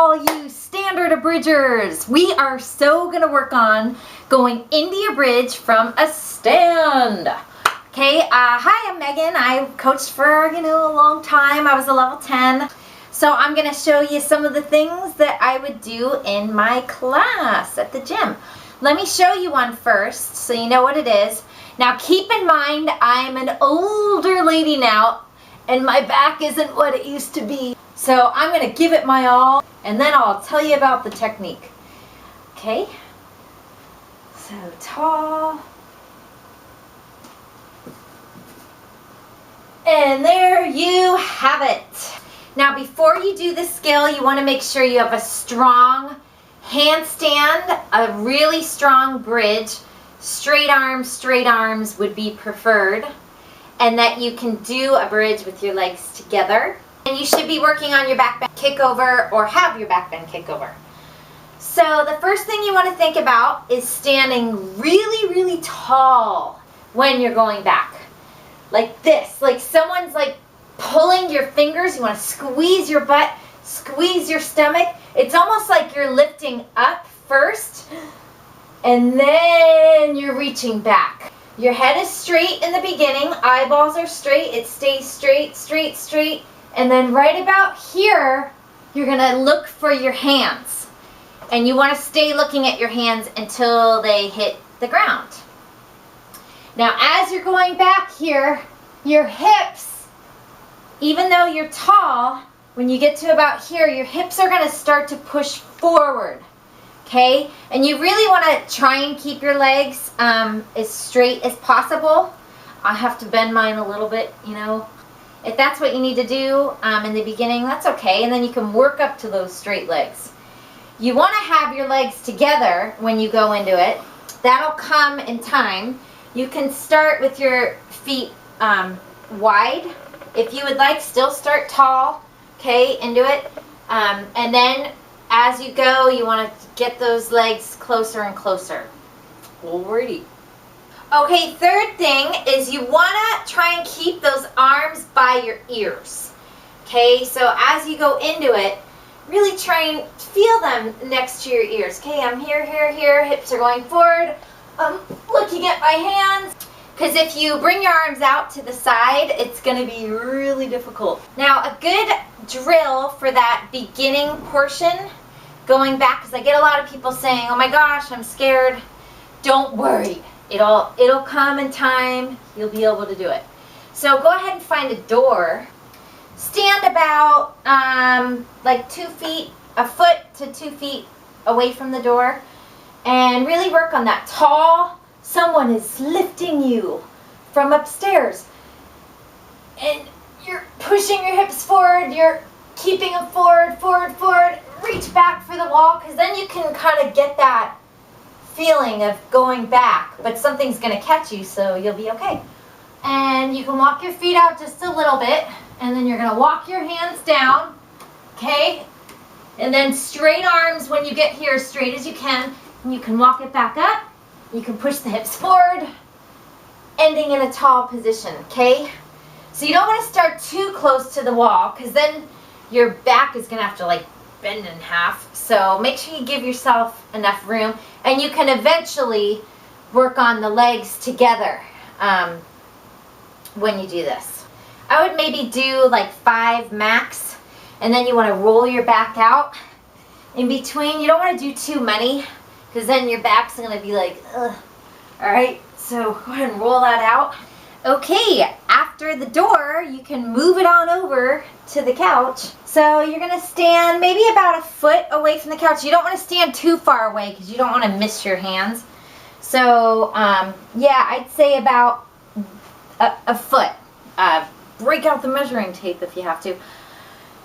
all you standard abridgers. We are so gonna work on going into your bridge from a stand. Okay, hi, I'm Megan. I coached for, a long time. I was a level 10. So I'm gonna show you some of the things that I would do in my class at the gym. Let me show you one first so you know what it is. Now keep in mind, I'm an older lady now and my back isn't what it used to be. So I'm gonna give it my all and then I'll tell you about the technique. Okay, so tall. And there you have it. Now before you do this skill, you want to make sure you have a strong handstand, a really strong bridge. Straight arms would be preferred. And that you can do a bridge with your legs together. And you should be working on your back bend kickover or have your back bend kickover. So the first thing you want to think about is standing really, really tall when you're going back. Like this, like someone's like pulling your fingers. You want to squeeze your butt, squeeze your stomach. It's almost like you're lifting up first and then you're reaching back. Your head is straight in the beginning, eyeballs are straight, it stays straight, straight, straight, and then right about here, you're gonna look for your hands. And you wanna stay looking at your hands until they hit the ground. Now as you're going back here, your hips, even though you're tall, when you get to about here, your hips are gonna start to push forward. Okay, and you really want to try and keep your legs as straight as possible. I have to bend mine a little bit, If that's what you need to do in the beginning, that's okay. And then you can work up to those straight legs. You want to have your legs together when you go into it. That'll come in time. You can start with your feet wide. If you would like, still start tall, okay, into it. And then as you go, you want to get those legs closer and closer. Alrighty. Okay, third thing is you want to try and keep those arms by your ears. Okay, so as you go into it, really try and feel them next to your ears. Okay, I'm here, here, here, hips are going forward. I'm looking at my hands. Because if you bring your arms out to the side, it's going to be really difficult. Now, a good drill for that beginning portion, going back, because I get a lot of people saying, oh my gosh, I'm scared. Don't worry. It'll come in time. You'll be able to do it. So go ahead and find a door. Stand about like 2 feet, a foot to 2 feet away from the door. And really work on that tall. Someone is lifting you from upstairs and you're pushing your hips forward, you're keeping them forward, forward, forward. Reach back for the wall because then you can kind of get that feeling of going back, but something's going to catch you, so you'll be okay. And you can walk your feet out just a little bit and then you're going to walk your hands down, okay? And then straight arms when you get here, as straight as you can, and you can walk it back up. You can push the hips forward, ending in a tall position, okay? So you don't want to start too close to the wall because then your back is going to have to like bend in half. So make sure you give yourself enough room and you can eventually work on the legs together when you do this. I would maybe do like 5 max and then you want to roll your back out in between. You don't want to do too many, because then your back's going to be like, ugh. Alright, so go ahead and roll that out. Okay, after the door, you can move it on over to the couch. So you're going to stand maybe about a foot away from the couch. You don't want to stand too far away because you don't want to miss your hands. So, yeah, I'd say about a foot. Break out the measuring tape if you have to.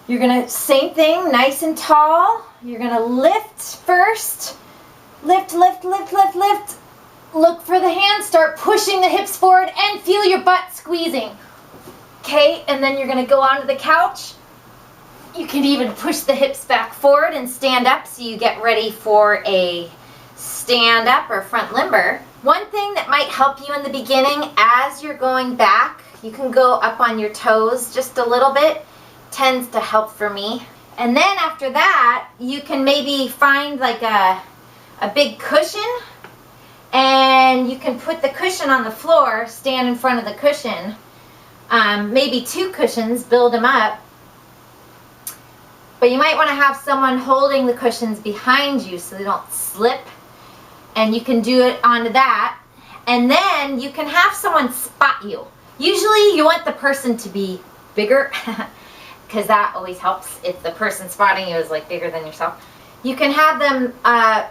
You're going to, same thing, nice and tall. You're going to lift first. Lift, lift, lift, lift, lift. Look for the hands. Start pushing the hips forward and feel your butt squeezing. Okay, and then you're going to go onto the couch. You can even push the hips back forward and stand up so you get ready for a stand up or front limber. One thing that might help you in the beginning as you're going back, you can go up on your toes just a little bit. Tends to help for me. And then after that, you can maybe find like a big cushion, and you can put the cushion on the floor, stand in front of the cushion, maybe 2 cushions, build them up. But you might want to have someone holding the cushions behind you so they don't slip. And you can do it onto that. And then you can have someone spot you. Usually you want the person to be bigger because that always helps if the person spotting you is like bigger than yourself. You can have them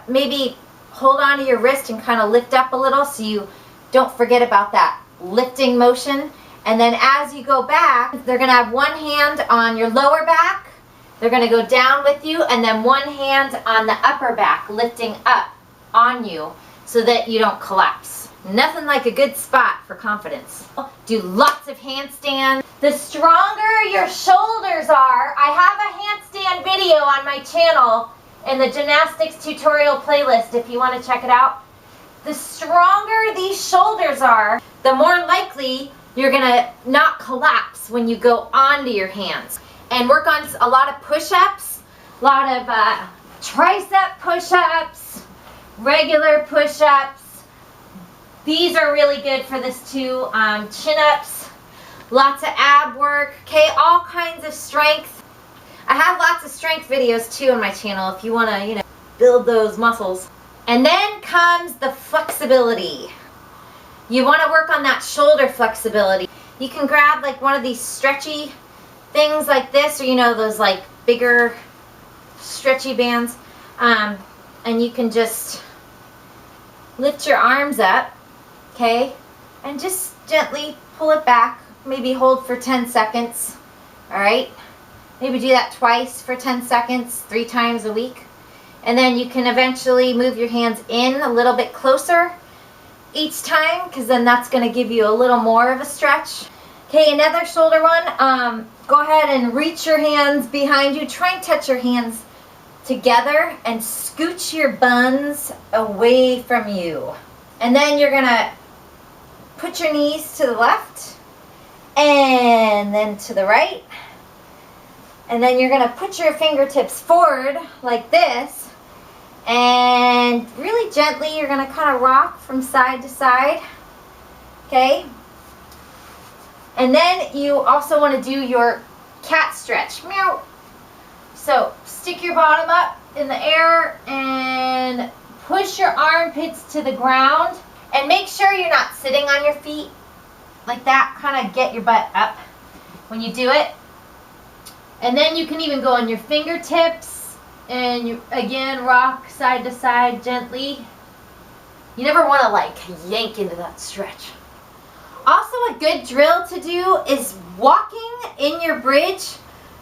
maybe hold onto your wrist and kind of lift up a little so you don't forget about that lifting motion. And then as you go back, they're going to have one hand on your lower back. They're going to go down with you, and then one hand on the upper back, lifting up on you so that you don't collapse. Nothing like a good spot for confidence. Do lots of handstands. The stronger your shoulders are, I have a handstand video on my channel in the gymnastics tutorial playlist if you want to check it out. The stronger these shoulders are, the more likely you're going to not collapse when you go onto your hands. And work on a lot of push-ups, a lot of tricep push-ups, regular push-ups. These are really good for this too. Chin-ups, lots of ab work, okay, all kinds of strength. I have lots of strength videos too on my channel if you want to, build those muscles. And then comes the flexibility. You want to work on that shoulder flexibility. You can grab like one of these stretchy things like this, or those like bigger stretchy bands, and you can just lift your arms up, okay, and just gently pull it back. Maybe hold for 10 seconds. All right, maybe do that twice for 10 seconds, 3 times a week. And then you can eventually move your hands in a little bit closer each time, because then that's going to give you a little more of a stretch. Okay, another shoulder one. Go ahead and reach your hands behind you. Try and touch your hands together and scooch your buns away from you. And then you're going to put your knees to the left and then to the right. And then you're going to put your fingertips forward like this. And really gently, you're going to kind of rock from side to side. Okay? And then you also want to do your cat stretch. Meow. So stick your bottom up in the air and push your armpits to the ground. And make sure you're not sitting on your feet like that. Kind of get your butt up when you do it. And then you can even go on your fingertips and you again rock side to side gently. You never want to like yank into that stretch. Also, a good drill to do is walking in your bridge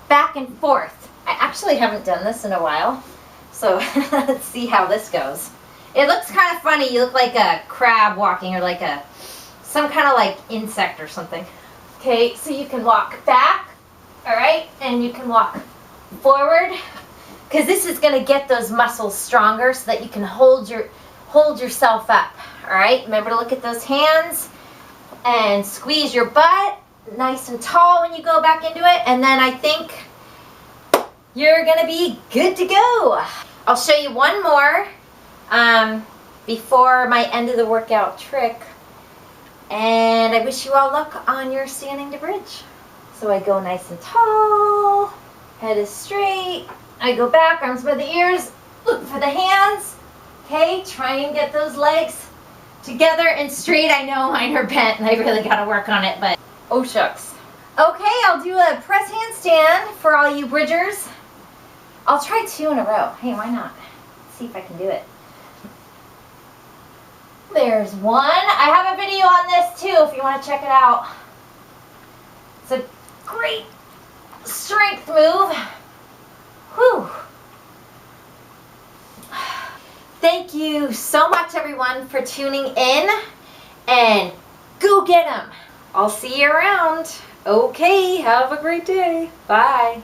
back and forth. I actually haven't done this in a while, so let's see how this goes. It looks kind of funny. You look like a crab walking, or like some kind of like insect or something. Okay, so you can walk back, all right, and you can walk forward, because this is going to get those muscles stronger so that you can hold yourself up. All right, remember to look at those hands. And squeeze your butt nice and tall when you go back into it. And then I think you're going to be good to go. I'll show you one more before my end of the workout trick. And I wish you all luck on your standing to bridge. So I go nice and tall, head is straight. I go back, arms by the ears, look for the hands. Okay, try and get those legs together and straight. I know mine are bent and I really got to work on it, but oh shucks. Okay, I'll do a press handstand for all you bridgers. I'll try 2 in a row. Hey, why not? Let's see if I can do it. There's one. I have a video on this too if you want to check it out. It's a great strength move. Whew. Thank you so much, everyone, for tuning in, and go get 'em. I'll see you around. Okay, have a great day. Bye.